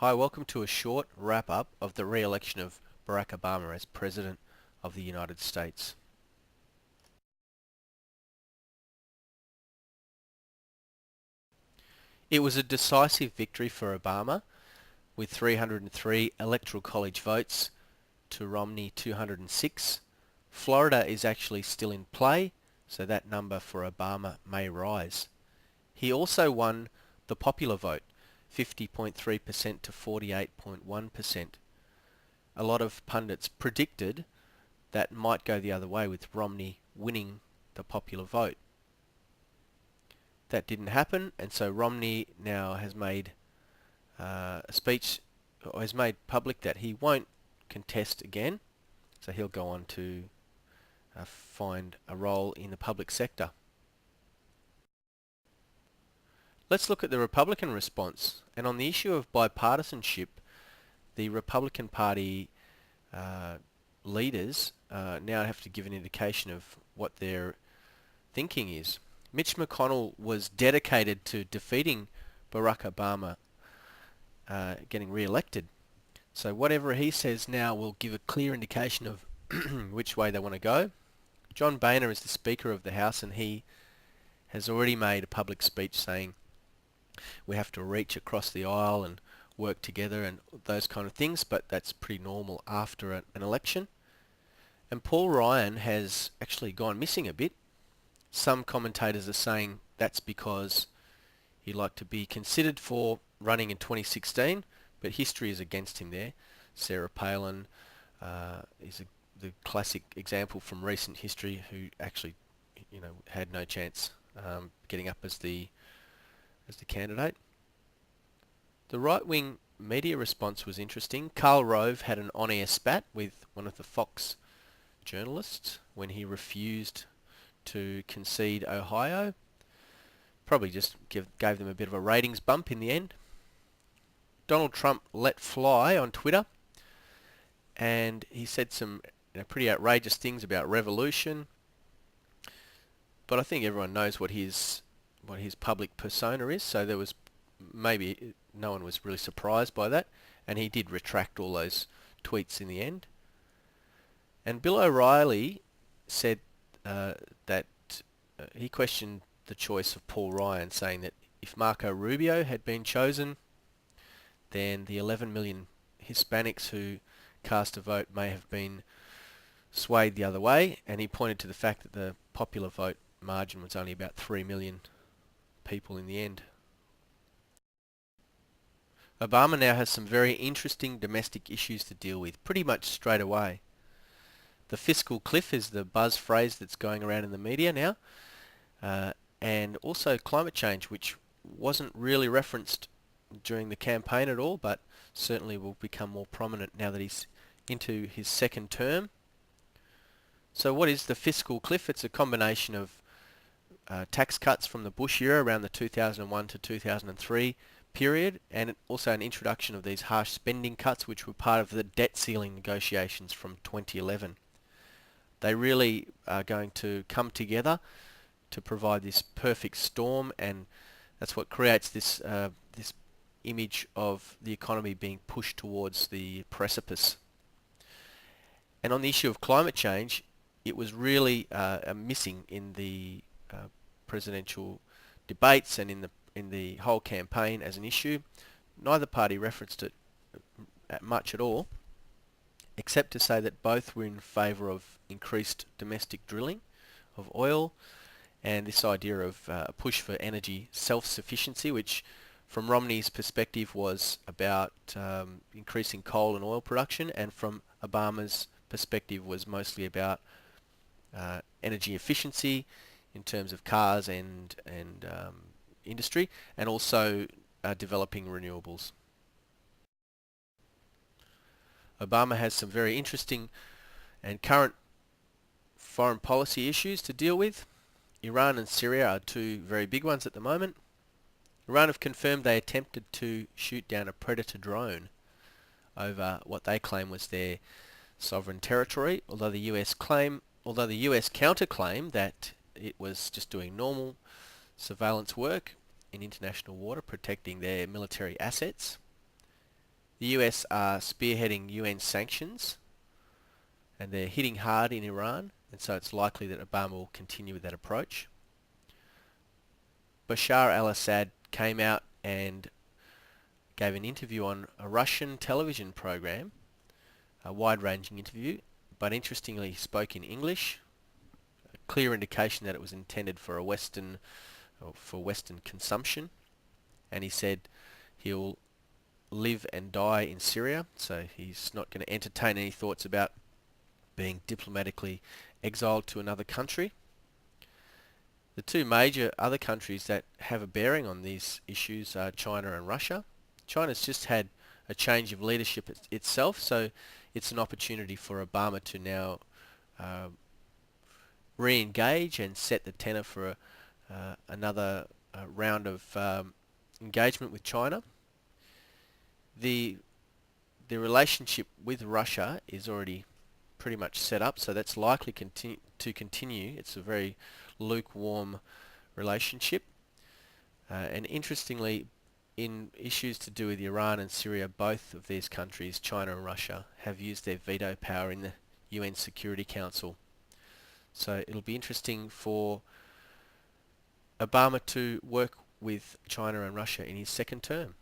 Hi, welcome to a short wrap-up of the re-election of Barack Obama as President of the United States. It was a decisive victory for Obama, with 303 Electoral College votes to Romney 206. Florida is actually still in play, so that number for Obama may rise. He also won the popular vote, 50.3% to 48.1%. A lot of pundits predicted that might go the other way with Romney winning the popular vote. That didn't happen, and so Romney now has made a speech, or has made public that he won't contest again, so he'll go on to find a role in the public sector. Let's look at the Republican response, and on the issue of bipartisanship, the Republican Party leaders now have to give an indication of what their thinking is. Mitch McConnell was dedicated to defeating Barack Obama getting re-elected. So whatever he says now will give a clear indication of which way they want to go. John Boehner is the Speaker of the House, and he has already made a public speech saying we have to reach across the aisle and work together and those kind of things, but that's pretty normal after an election. And Paul Ryan has actually gone missing a bit. Some commentators are saying that's because he'd like to be considered for running in 2016, but history is against him there. Sarah Palin is the classic example from recent history who actually, had no chance getting up as the candidate. The right-wing media response was interesting. Karl Rove had an on-air spat with one of the Fox journalists when he refused to concede Ohio. Probably just gave them a bit of a ratings bump in the end. Donald Trump let fly on Twitter, and he said some pretty outrageous things about revolution. But I think everyone knows what his public persona is, so there was maybe no one was really surprised by that, and he did retract all those tweets in the end. And Bill O'Reilly said that he questioned the choice of Paul Ryan, saying that if Marco Rubio had been chosen, then the 11 million Hispanics who cast a vote may have been swayed the other way, and he pointed to the fact that the popular vote margin was only about 3 million people in the end. Obama now has some very interesting domestic issues to deal with pretty much straight away. The fiscal cliff is the buzz phrase that's going around in the media now, and also climate change, which wasn't really referenced during the campaign at all, but certainly will become more prominent now that he's into his second term. So what is the fiscal cliff? It's a combination of tax cuts from the Bush era around the 2001 to 2003 period, and also an introduction of these harsh spending cuts, which were part of the debt ceiling negotiations from 2011. They really are going to come together to provide this perfect storm, and that's what creates this image of the economy being pushed towards the precipice. And on the issue of climate change, it was really missing in the presidential debates and in the whole campaign as an issue. Neither party referenced it much at all, except to say that both were in favour of increased domestic drilling of oil and this idea of a push for energy self-sufficiency, which from Romney's perspective was about increasing coal and oil production, and from Obama's perspective was mostly about energy efficiency in terms of cars and industry, and also developing renewables. Obama has some very interesting and current foreign policy issues to deal with. Iran and Syria are two very big ones at the moment. Iran have confirmed they attempted to shoot down a Predator drone over what they claim was their sovereign territory, although the US counterclaim that it was just doing normal surveillance work in international water, protecting their military assets. The US are spearheading UN sanctions, and they're hitting hard in Iran, and so it's likely that Obama will continue with that approach. Bashar al-Assad came out and gave an interview on a Russian television program, a wide-ranging interview, but interestingly he spoke in English, a clear indication that it was intended for Western consumption, and he said he'll live and die in Syria, so he's not going to entertain any thoughts about being diplomatically exiled to another country. The two major other countries that have a bearing on these issues are China and Russia. China's just had a change of leadership itself, so it's an opportunity for Obama to now re-engage and set the tenor for another round of engagement with China. The relationship with Russia is already pretty much set up, so that's likely to continue. It's a very lukewarm relationship. And interestingly, in issues to do with Iran and Syria, both of these countries, China and Russia, have used their veto power in the UN Security Council. So it'll be interesting for Obama to work with China and Russia in his second term.